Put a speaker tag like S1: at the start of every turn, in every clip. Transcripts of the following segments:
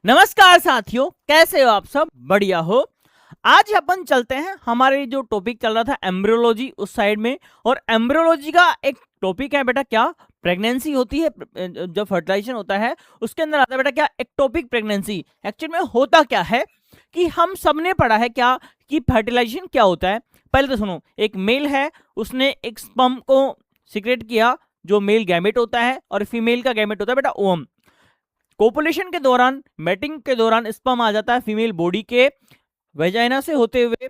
S1: नमस्कार साथियों, कैसे हो आप सब? बढ़िया हो। आज अपन चलते हैं हमारे जो टॉपिक चल रहा था एम्ब्रियोलॉजी उस साइड में। और एम्ब्रियोलॉजी का एक टॉपिक है बेटा, क्या प्रेगनेंसी होती है, जब फर्टिलाइजेशन होता है उसके अंदर आता है बेटा क्या एक्टोपिक प्रेगनेंसी। एक्चुअल में होता क्या है कि हम सबने पढ़ा है क्या कि फर्टिलाइजेशन क्या होता है। पहले तो सुनो, एक मेल है, उसने एक स्पर्म को सिक्रेट किया जो मेल गैमेट होता है, और फीमेल का गैमेट होता है बेटा ओवम। कोपुलेशन के दौरान, मैटिंग के दौरान स्पर्म आ जाता है फीमेल बॉडी के वेजाइना से होते हुए,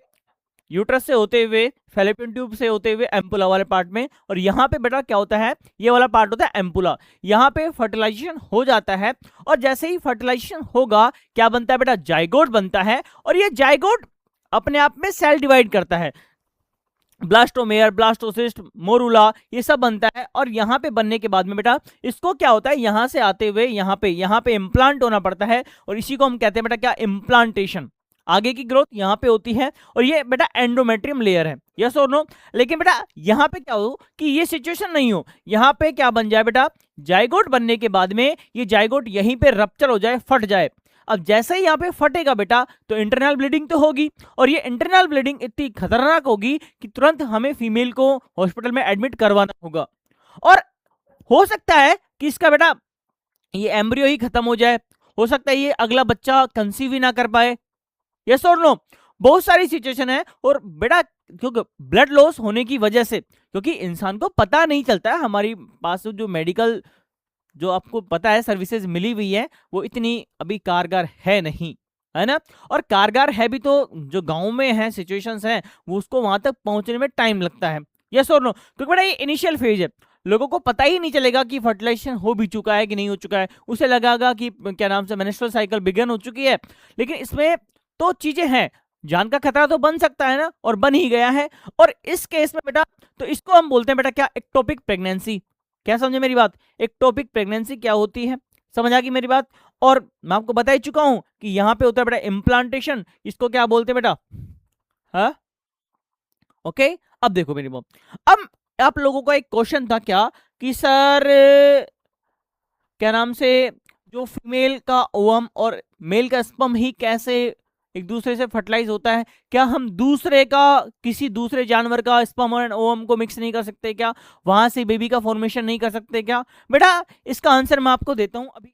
S1: यूट्रस से होते हुए, फैलोपियन ट्यूब से होते हुए एम्पुला वाले पार्ट में। और यहाँ पे बेटा क्या होता है, ये वाला पार्ट होता है एम्पुला। यहाँ पे फर्टिलाइजेशन हो जाता है, और जैसे ही फर्टिलाइजेशन होगा क्या बनता है बेटा, जाइगोट बनता है। और ये जाइगोट अपने आप में सेल डिवाइड करता है, ब्लास्टोमेयर, ब्लास्टोसिस्ट, मोरूला, ये सब बनता है। और यहाँ पे बनने के बाद में बेटा इसको क्या होता है, यहाँ से आते हुए यहाँ पे इम्प्लांट होना पड़ता है, और इसी को हम कहते हैं बेटा क्या, इम्प्लांटेशन। आगे की ग्रोथ यहाँ पे होती है, और ये बेटा एंडोमेट्रियम लेयर है, यस और नो। लेकिन बेटा यहाँ पे क्या हो कि ये सिचुएशन नहीं हो, यहाँ पे क्या बन जाए बेटा, जाइगोट बनने के बाद में ये जाइगोट यहीं पे रप्चर हो जाए, फट जाए। अब जैसे ही यहाँ पे फटेगा बेटा तो इंटरनल ब्लीडिंग तो होगी, और ये इंटरनल ब्लीडिंग इतनी खतरनाक होगी कि तुरंत हमें फीमेल को हॉस्पिटल में एडमिट करवाना होगा। और हो सकता है कि इसका बेटा ये एम्ब्रियो ही खत्म हो जाए, हो सकता है ये अगला बच्चा कंसीव ही ना कर पाए, यस और नो। बहुत सारी सिचुएशन है। और बेटा क्योंकि ब्लड लॉस होने की वजह से, क्योंकि इंसान को पता नहीं चलता है, हमारी पास जो मेडिकल, जो आपको पता है सर्विसेज मिली हुई है, वो इतनी अभी कारगर है नहीं, है ना। और कारगर है भी तो जो गांव में है सिचुएशंस हैं, वो उसको वहां तक पहुंचने में टाइम लगता है, यस और नो। क्योंकि बेटा ये इनिशियल फेज है, लोगों को पता ही नहीं चलेगा कि फर्टिलाइजेशन हो भी चुका है कि नहीं हो चुका है। उसे लगेगा कि क्या नाम से मेंस्ट्रुअल साइकिल बिगन हो चुकी है। लेकिन इसमें तो चीजें हैं, जान का खतरा तो बन सकता है ना, और बन ही गया है। और इस केस में बेटा तो इसको हम बोलते हैं बेटा क्या, एक्टोपिक प्रेगनेंसी। क्या समझे मेरी बात? एक्टोपिक प्रेगनेंसी क्या होती है, समझ आ गई मेरी बात? और मैं आपको बता ही चुका हूं कि यहाँ पे होता है बेटा इम्प्लांटेशन, इसको क्या बोलते हैं बेटा, हाँ ओके। अब देखो मेरी बात, अब आप लोगों का एक क्वेश्चन था क्या कि सर क्या नाम से जो फीमेल का ओवम और मेल का स्पर्म ही कैसे एक दूसरे से फर्टिलाइज होता है, क्या हम दूसरे का, किसी दूसरे जानवर का स्पर्म और ओवम को मिक्स नहीं कर सकते क्या, वहां से बेबी का फॉर्मेशन नहीं कर सकते क्या? बेटा इसका आंसर मैं आपको देता हूं अभी।